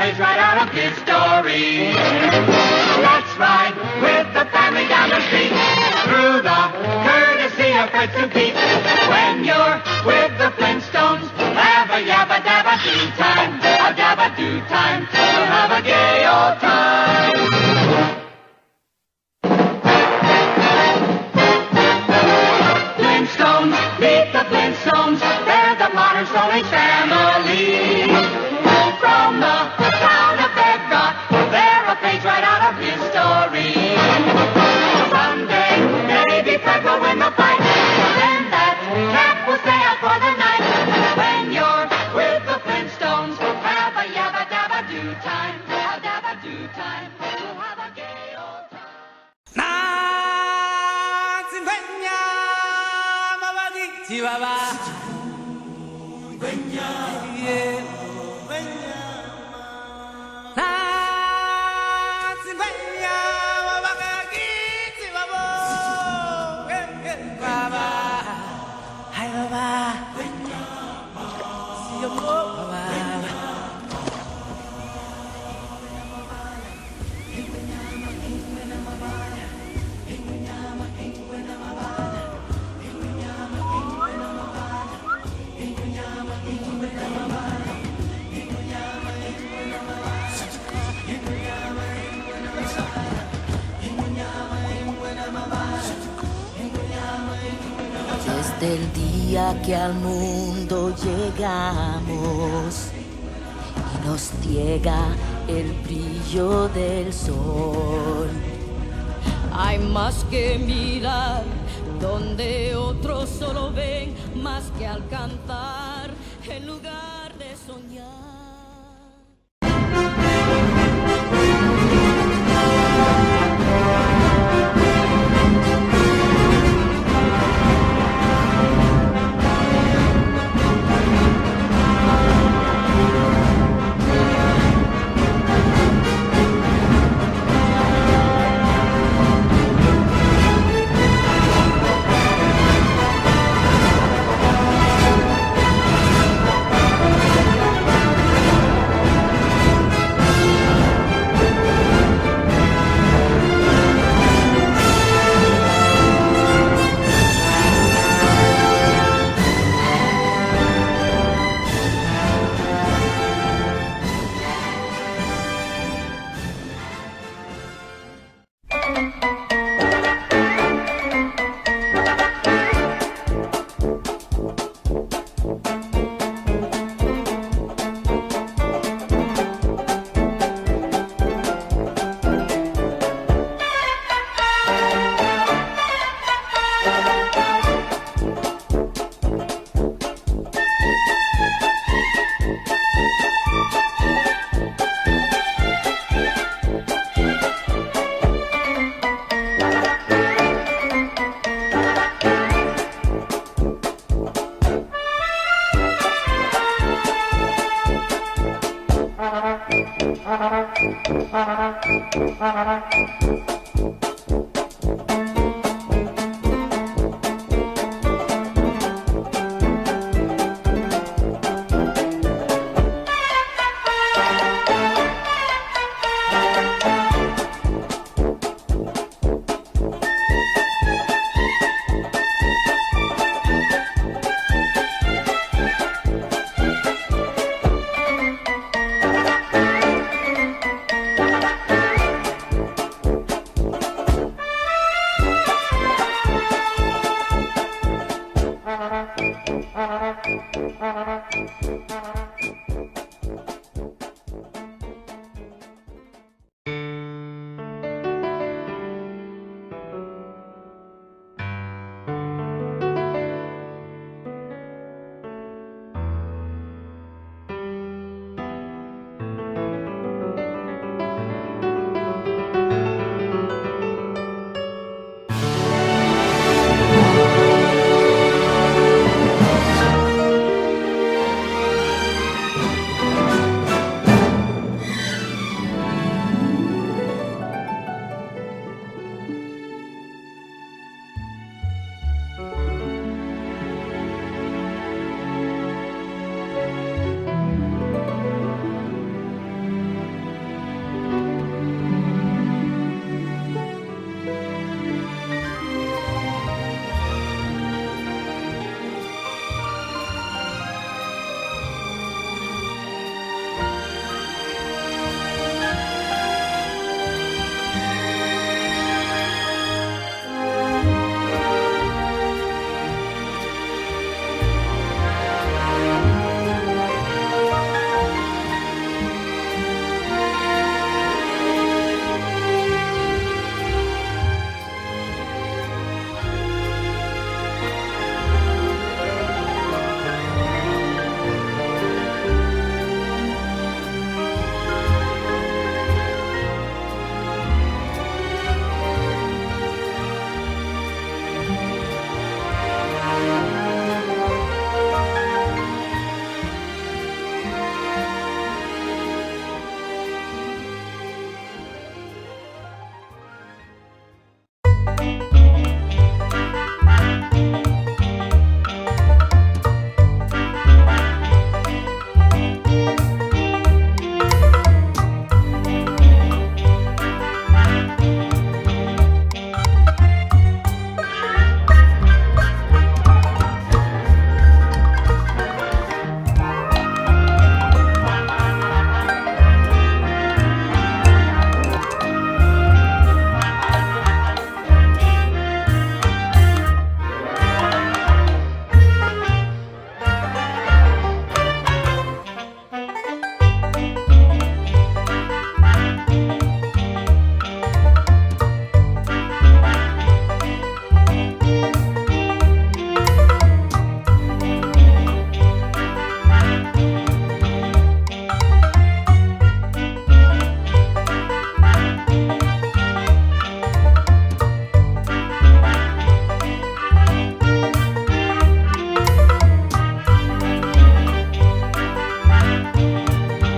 page right out of his story. Let's ride with the family down the street, through the courtesy of Fred and Pete. When you're with the Flintstones, have a yabba dabba do time, a dabba do time. We'll have a gay old time. Flintstones, meet the Flintstones. They're the modern Stone Age family. From the town of Bedrock, they're a page right out of history. Someday, maybe Fred will win the fight. Then that cat will stay out for the night. When you're with the Flintstones, have a yabba dabba do time, a dabba do time. We'll have a gay old time. Desde el día que al mundo llegamos y nos ciega el brillo del sol, hay más que mirar donde otros solo ven, más que alcanzar en lugar de soñar.